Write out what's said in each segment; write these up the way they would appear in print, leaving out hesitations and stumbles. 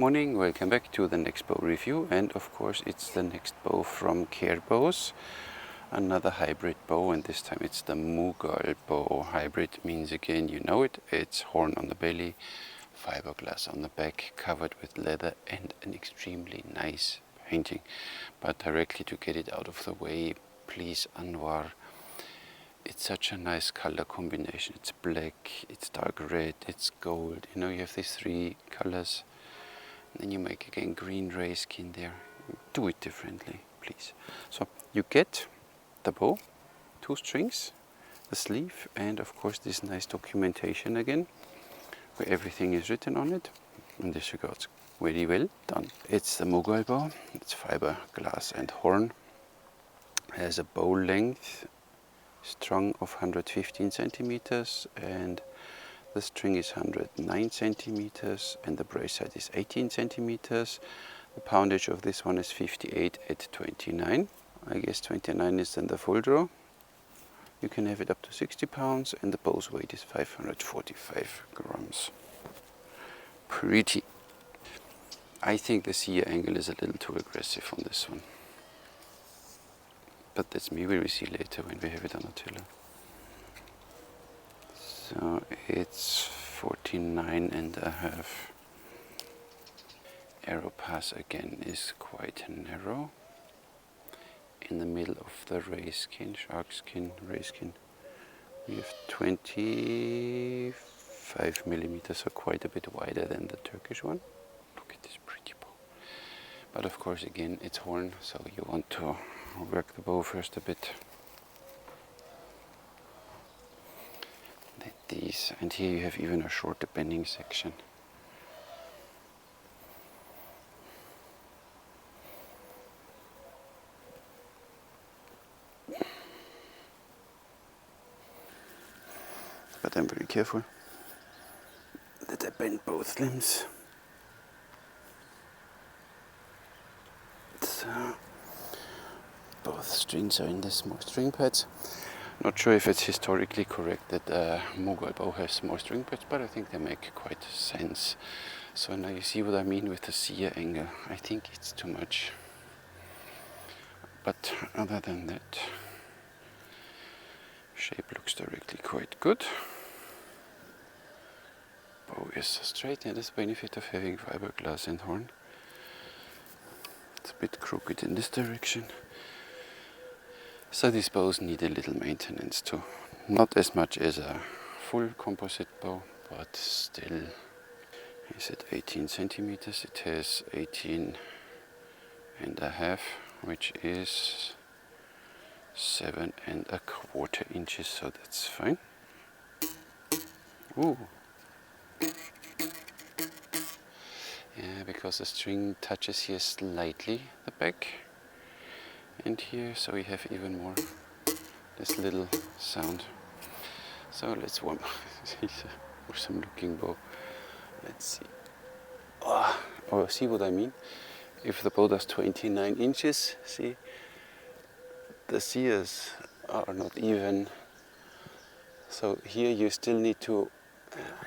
Morning, welcome back to the next bow review, and of course it's the next bow from Carebows, another hybrid bow, and this time it's the Mughal bow. Hybrid means, again, you know it, it's horn on the belly, fiberglass on the back, covered with leather and an extremely nice painting. But directly to get it out of the way, please Anwar, it's such a nice color combination. It's black, it's dark red, it's gold, you know, you have these three colors. Then you make again green ray skin there. Do it differently, please. So you get the bow, 2 strings, the sleeve, and of course this nice documentation again, where everything is written on it. In this regards, very well done. It's the Mughal bow. It's fiberglass and horn. Has a bow length strung of 115 centimeters, and the string is 109 centimeters, and the brace height is 18 centimeters. The poundage of this one is 58 at 29. I guess 29 is then the full draw. You can have it up to 60 pounds, and the bow's weight is 545 grams. Pretty. I think the sear angle is a little too aggressive on this one. But that's me, we will see later when we have it on the tiller. So it's 49.5. Arrow pass again is quite narrow. In the middle of the ray skin, shark skin, ray skin, we have 25 millimeters, so quite a bit wider than the Turkish one. Look at this pretty bow. But of course, again, it's horn, so you want to work the bow first a bit. Like these, and here you have even a shorter bending section. But I'm very careful that I bend both limbs. So both strings are in the small string pads. Not sure if it's historically correct that Mughal bow has more string pads, but I think they make quite sense. So now you see what I mean with the sear angle. I think it's too much. But other than that, shape looks directly quite good. Bow is straight, and that's the benefit of having fiberglass and horn. It's a bit crooked in this direction. So these bows need a little maintenance too. Not as much as a full composite bow, but still. Is it 18 centimeters? It has 18.5, which is 7¼ inches, so that's fine. Ooh. Yeah, because the string touches here slightly the back and here, so we have even more this little sound. So let's warm awesome looking bow. Let's see. Oh, see what I mean? If the bow does 29 inches, see, the sears are not even. So here you still need to,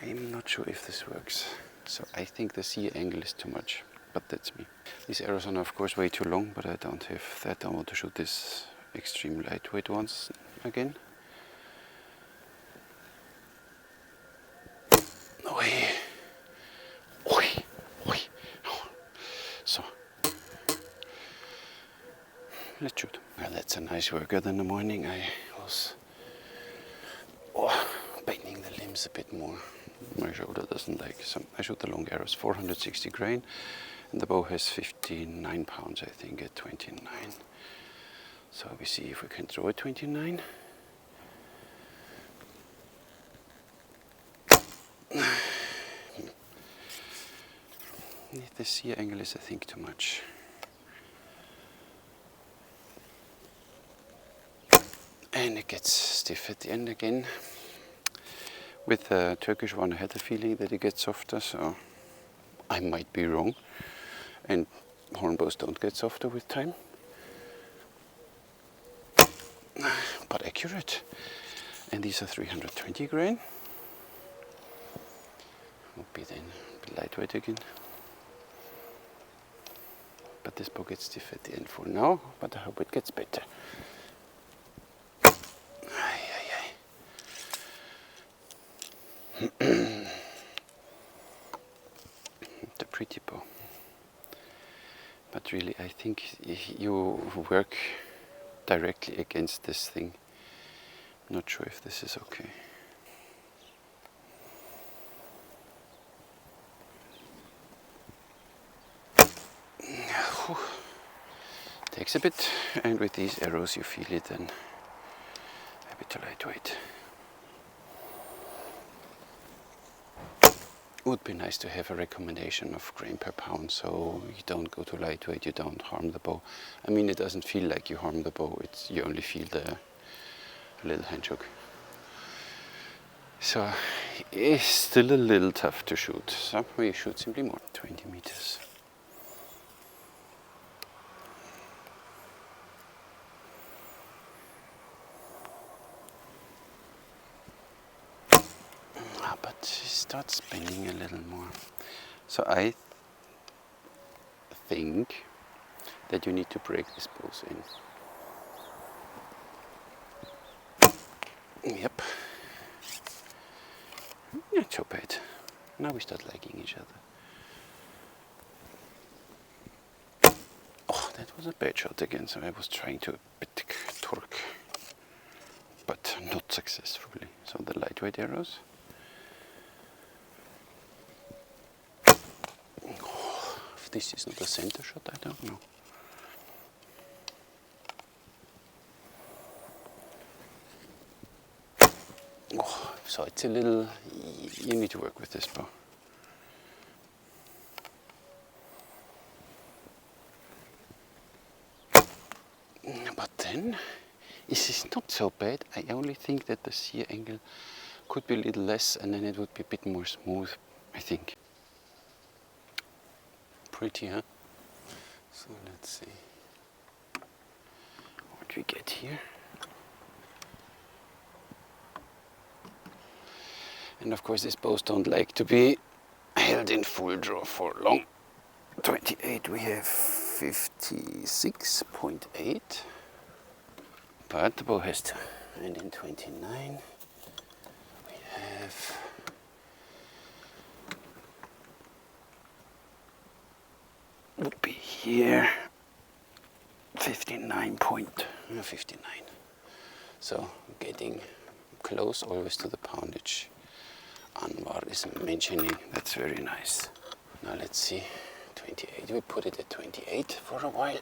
I'm not sure if this works. So I think the sear angle is too much, but that's me. These arrows are of course way too long, but I don't have that. I want to shoot this extreme lightweight ones again. Oi. Oi. Oi. So let's shoot. Well, that's a nice workout in the morning. I was bending the limbs a bit more. My shoulder doesn't like, so I shoot the long arrows, 460 grain, and the bow has 59 pounds, I think, at 29. So we see if we can draw at 29. The sear angle is, I think, too much. And it gets stiff at the end again. With the Turkish one, I had the feeling that it gets softer, so I might be wrong. And horn bows don't get softer with time. But accurate. And these are 320 grain. Would be then a bit lightweight again. but this bow gets stiff at the end for now, but I hope it gets better. The pretty bow. But really, I think you work directly against this thing. Not sure if this is okay. Takes a bit, and with these arrows you feel it then a bit lightweight. Would be nice to have a recommendation of grain per pound, so you don't go to lightweight, you don't harm the bow. I mean, it doesn't feel like you harm the bow, you only feel the little hand choke. So it's still a little tough to shoot, so we shoot simply more. 20 meters. But she starts spinning a little more. So I think that you need to break these bows in. Yep. Not so bad. Now we start liking each other. Oh, that was a bad shot again, so I was trying to bit torque, but not successfully. So the lightweight arrows. If this is not a center shot, I don't know. Oh, so it's a little, you need to work with this bow. But then, this is not so bad. I only think that the sear angle could be a little less, and then it would be a bit more smooth, I think. Pretty, huh? So let's see what we get here. And of course these bows don't like to be held in full draw for long. 28, we have 56.8, but the bow has to. And in 29 we have would be here 59. So getting close always to the poundage Anwar is mentioning. That's very nice. Now let's see, 28. We put it at 28 for a while.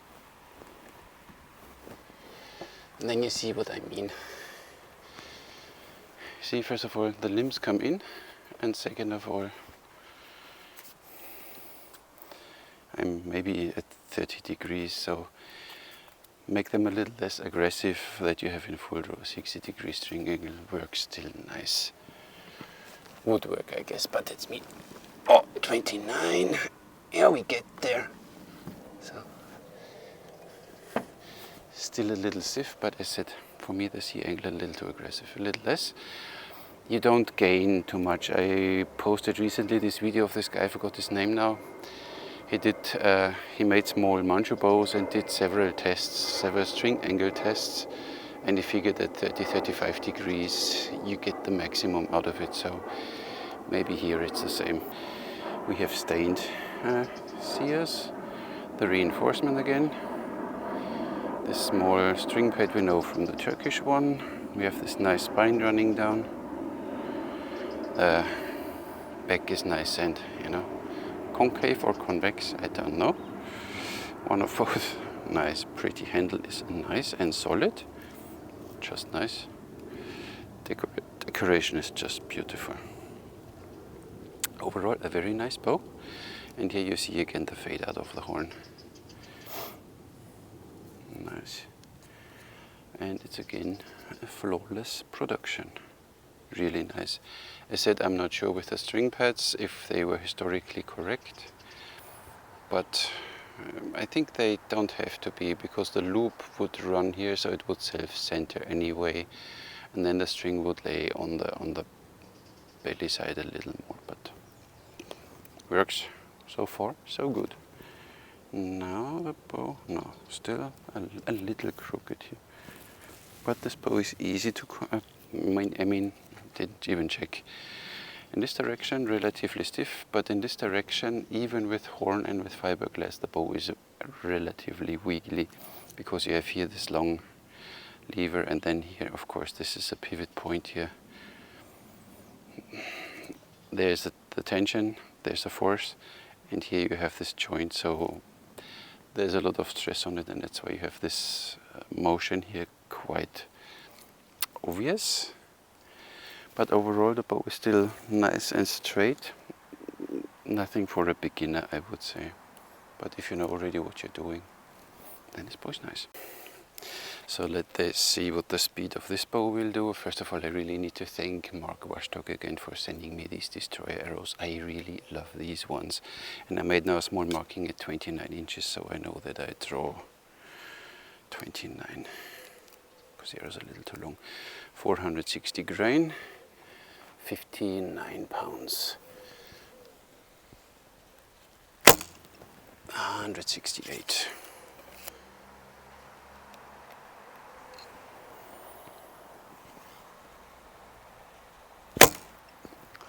And then you see what I mean. See, first of all, the limbs come in, and second of all, I'm maybe at 30 degrees, so make them a little less aggressive that you have in full draw. 60 degree string angle works still nice. Would work, I guess, but that's me. Oh, 29. Yeah, we get there. So still a little stiff, but as I said, for me the sear angle a little too aggressive, a little less. You don't gain too much. I posted recently this video of this guy, I forgot his name now. He made small manchu bows and did several tests, several string angle tests, and he figured that 30-35 degrees you get the maximum out of it. So maybe here it's the same. We have stained sears, the reinforcement again, this small string pad we know from the Turkish one. We have this nice spine running down. The back is nice and, you know, concave or convex, I don't know. One of both. Nice, pretty handle is nice and solid. Just nice. Decoration is just beautiful. Overall, a very nice bow. And here you see again the fade out of the horn. Nice. And it's again a flawless production. Really nice. I said I'm not sure with the string pads if they were historically correct, but I think they don't have to be, because the loop would run here, so it would self-center anyway, and then the string would lay on the belly side a little more, but works so far so good. Now the bow, no, still a little crooked here. But this bow is easy to, I mean, didn't even check. In this direction, relatively stiff, but in this direction, even with horn and with fiberglass, the bow is relatively wiggly, because you have here this long lever, and then here, of course, this is a pivot point here. There's the tension, there's the force, and here you have this joint, so there's a lot of stress on it, and that's why you have this motion here quite obvious. But overall the bow is still nice and straight. Nothing for a beginner, I would say. But if you know already what you're doing, then this bow is nice. So let's see what the speed of this bow will do. First of all, I really need to thank Mark Warstock again for sending me these destroyer arrows. I really love these ones. And I made now a small marking at 29 inches, so I know that I draw 29. Because the arrow's a little too long. 460 grain, 59 pounds. 168.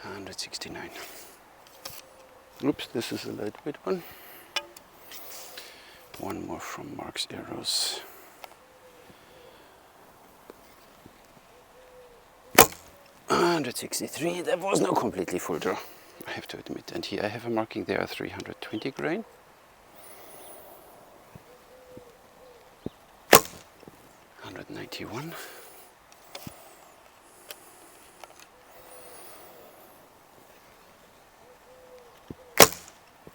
169. Oops, this is a lightweight one. One more from Mark's arrows. 163. That was not completely full draw, I have to admit. And here I have a marking there, 320 grain. 191.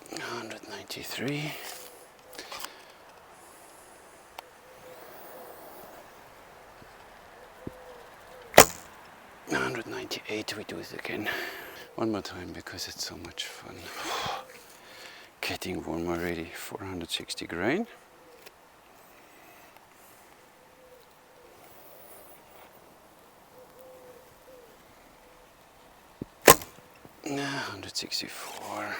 193. 198. We do it again. One more time because it's so much fun. Getting warm already. 460 grain. 164.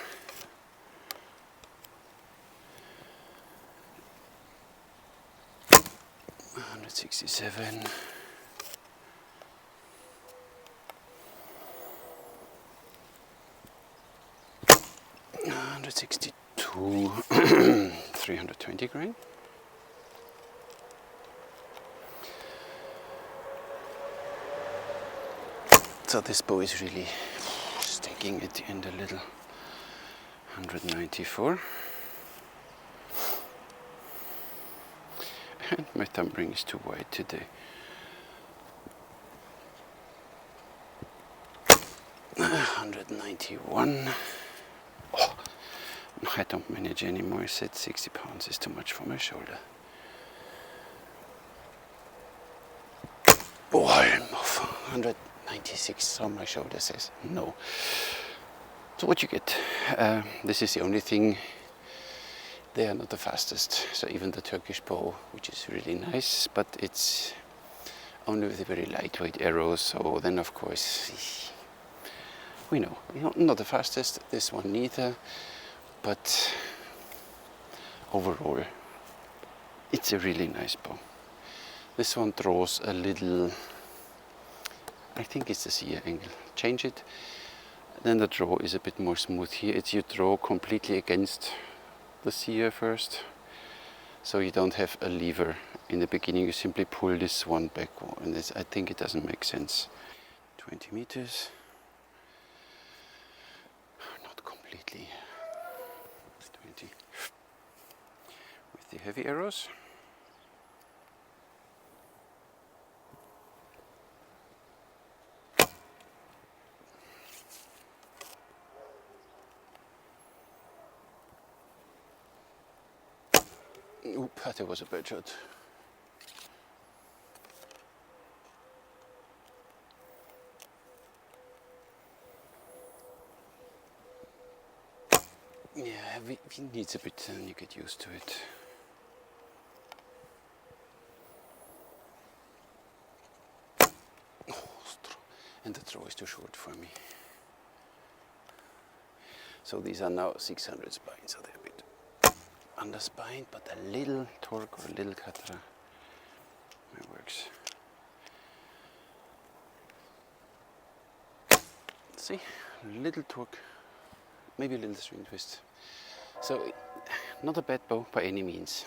167. 162. 320 grain. So this bow is really sticking at the end a little. 194. And my thumb ring is too wide today. 191. Oh, no, I don't manage anymore. I said 60 pounds is too much for my shoulder. Oh, I'm off. 196, so my shoulder says no. So what you get, this is the only thing. They are not the fastest, so even the Turkish bow, which is really nice, but it's only with a very lightweight arrow, so then of course, we know, not the fastest, this one neither, but overall, it's a really nice bow. This one draws a little, I think it's the sear angle, change it, then the draw is a bit more smooth here. It's you draw completely against the sear first, so you don't have a lever in the beginning, you simply pull this one back, and I think it doesn't make sense. 20 meters, not completely 20 with the heavy arrows. Oop, that was a bad shot. Yeah, it needs a bit, and you get used to it. Oh, and the throw is too short for me. So these are now 600 spines, so they're a bit underspined, but a little torque or a little katra. It works. See, a little torque, maybe a little string twist. So, not a bad bow by any means.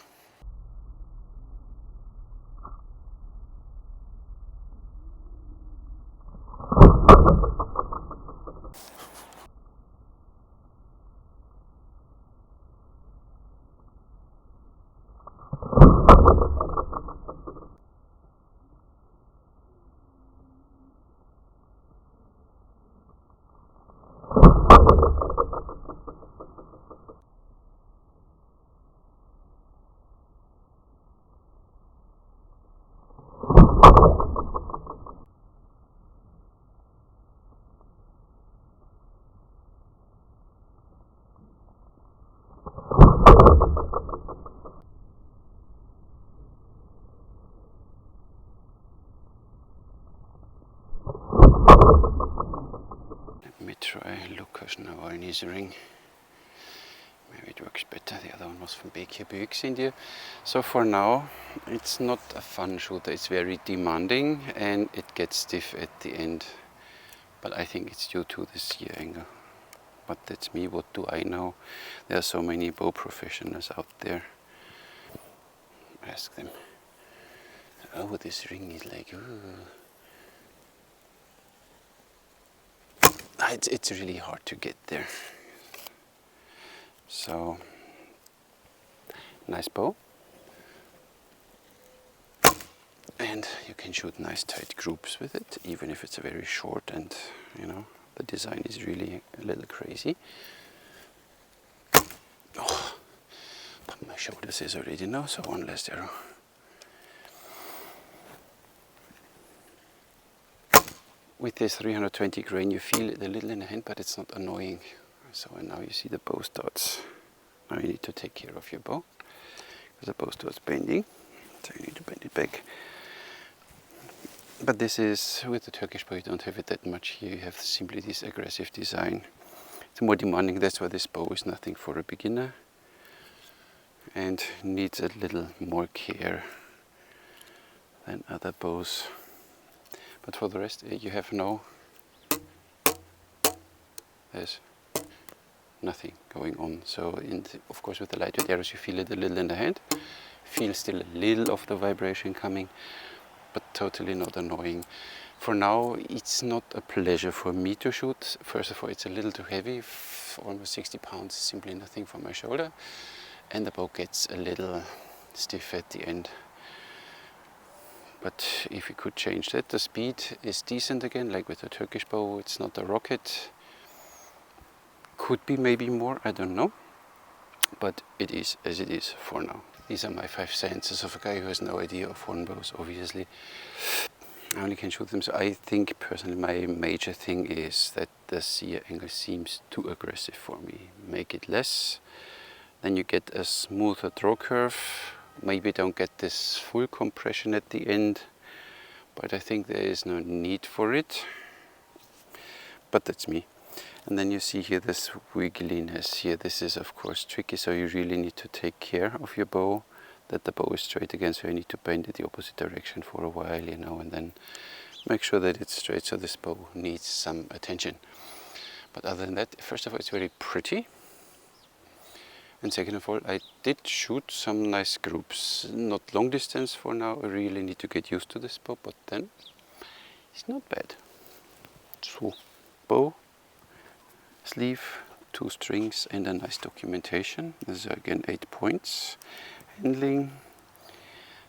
Let me try Lucas Navalny's ring. Maybe it works better. The other one was from Beauties India. So for now, it's not a fun shooter. It's very demanding and it gets stiff at the end. But I think it's due to the sear angle. But that's me. What do I know? There are so many bow professionals out there. Ask them. Oh, this ring is like, ooh. It's really hard to get there. So, nice bow. And you can shoot nice tight groups with it, even if it's very short and, you know, the design is really a little crazy. Oh, but my shoulders is already now, so one less arrow. With this 320 grain, you feel it a little in the hand, but it's not annoying. So and now you see the bow starts. Now you need to take care of your bow, because the bow starts bending. So you need to bend it back. But this is, with the Turkish bow, you don't have it that much here. You have simply this aggressive design. It's more demanding. That's why this bow is nothing for a beginner, and needs a little more care than other bows. But for the rest, you have there's nothing going on. So, of course, with the lightweight arrows, you feel it a little in the hand. Feel still a little of the vibration coming, but totally not annoying. For now, it's not a pleasure for me to shoot. First of all, it's a little too heavy. Almost 60 pounds, simply nothing for my shoulder. And the bow gets a little stiff at the end. But if we could change that, the speed is decent again, like with the Turkish bow. It's not a rocket. Could be maybe more, I don't know. But it is as it is for now. These are my 5 senses of a guy who has no idea of horn bows, obviously. I only can shoot them. So I think personally my major thing is that the sear angle seems too aggressive for me. Make it less. Then you get a smoother draw curve. Maybe don't get this full compression at the end, but I think there is no need for it. But that's me. And then you see here this wiggliness here. This is of course tricky, so you really need to take care of your bow, that the bow is straight again, so you need to bend it the opposite direction for a while, you know, and then make sure that it's straight. So this bow needs some attention. But other than that, first of all, it's very pretty. And second of all, I did shoot some nice groups. Not long distance for now. I really need to get used to this bow, but then it's not bad. So, bow, sleeve, 2 strings, and a nice documentation. This is again 8 points. Handling.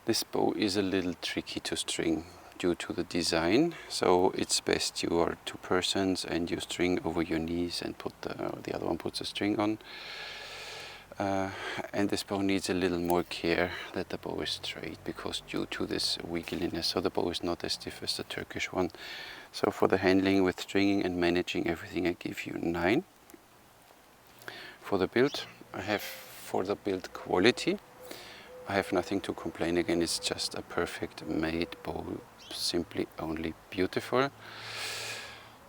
This bow is a little tricky to string due to the design. So it's best you are 2 persons and you string over your knees and put the other one puts a string on. And this bow needs a little more care that the bow is straight, because due to this wiggliness, so the bow is not as stiff as the Turkish one. So for the handling with stringing and managing everything, I give you 9. For the build, for the build quality, I have nothing to complain. Again, it's just a perfect made bow, simply only beautiful.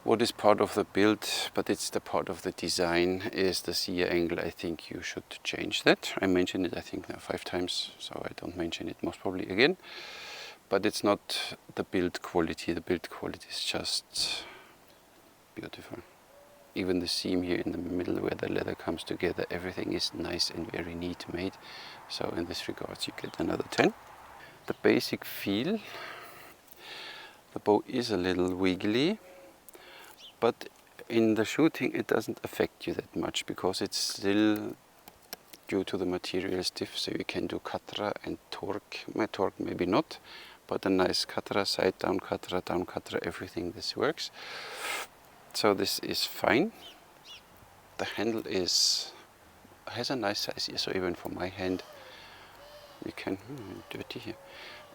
What is part of the build, but it's the part of the design, is the sear angle. I think you should change that. I mentioned it I think now 5 times, so I don't mention it most probably again. But it's not the build quality. The build quality is just beautiful. Even the seam here in the middle where the leather comes together, everything is nice and very neat made. So in this regards you get another 10. The basic feel, the bow is a little wiggly, but in the shooting it doesn't affect you that much because it's still, due to the material, stiff, so you can do katra and torque. My torque maybe not, but a nice katra, side down katra, everything, this works. So this is fine. The handle has a nice size here, so even for my hand you can, dirty here,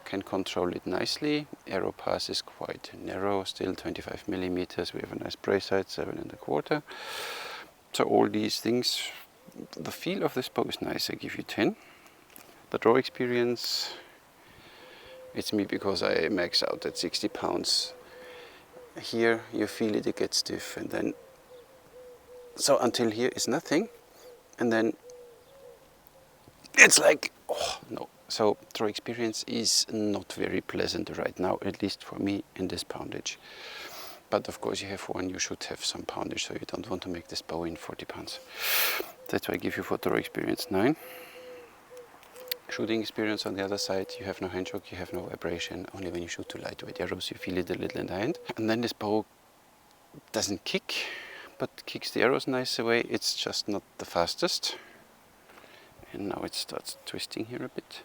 can control it nicely. Arrow pass is quite narrow, still 25 millimeters. We have a nice brace height, 7.25. So all these things, the feel of this bow is nice. I give you 10. The draw experience, it's me because I max out at 60 pounds. Here you feel it gets stiff, and then so until here is nothing, and then it's like, oh no. So draw experience is not very pleasant right now, at least for me in this poundage. But of course you have one, you should have some poundage, so you don't want to make this bow in 40 pounds. That's why I give you for draw experience 9. Shooting experience on the other side, you have no hand shock, you have no vibration. Only when you shoot two lightweight arrows you feel it a little in the hand. And then this bow doesn't kick, but kicks the arrows nice away. It's just not the fastest. And now it starts twisting here a bit.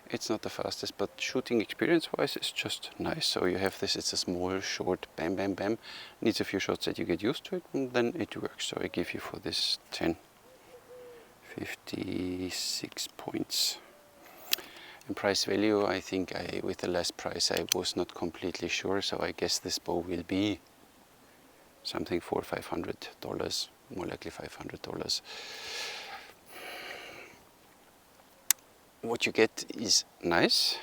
It's not the fastest, but shooting experience wise it's just nice. So you have this, it's a small, short, bam, bam, bam. Needs a few shots that you get used to it, and then it works. So I give you for this 10. 56 points. And price value, I think with the last price I was not completely sure, so I guess this bow will be something for $500, more likely $500. What you get is nice.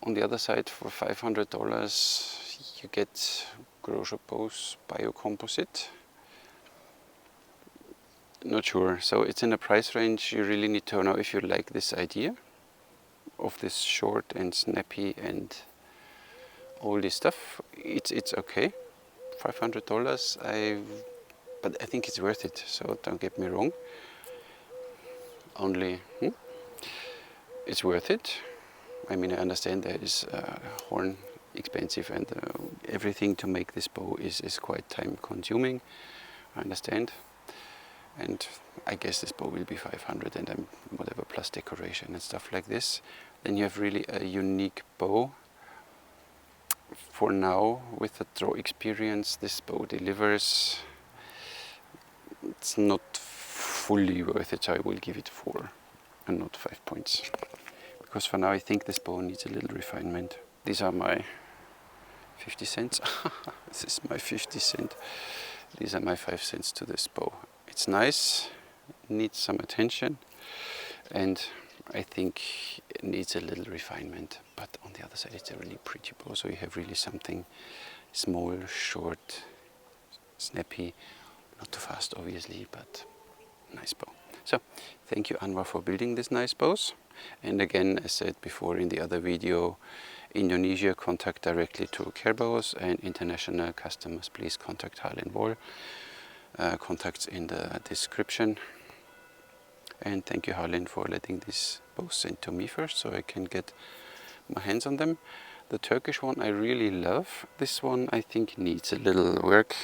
On the other side, for $500 you get Carebows biocomposite. Not sure, so it's in a price range. You really need to know if you like this idea of this short and snappy and all this stuff. It's okay, $500. But I think it's worth it, so don't get me wrong. Only it's worth it. I mean, I understand there is horn expensive, and everything to make this bow is quite time consuming. I understand. And I guess this bow will be 500, and whatever plus decoration and stuff like this. Then you have really a unique bow. For now, with the draw experience this bow delivers, it's not fully worth it, so I will give it 4 and not 5 points. Because for now I think this bow needs a little refinement. These are my 50 cents. This is my 50 cent. These are my 5 cents to this bow. It's nice, needs some attention, and I think it needs a little refinement. But on the other side it's a really pretty bow, so you have really something small, short, snappy, not too fast obviously, but nice bow. So thank you Anwar for building these nice bows. And again, as said before in the other video, Indonesia, contact directly to Carebows, and international customers please contact Harlin. Contacts in the description. And thank you Harlin for letting these bows sent to me first, so I can get my hands on them. The Turkish one I really love. This one I think needs a little work,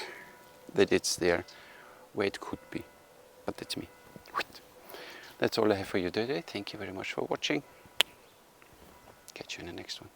that it's there where it could be, but that's me. That's all I have for you today. Thank you very much for watching. Catch you in the next one.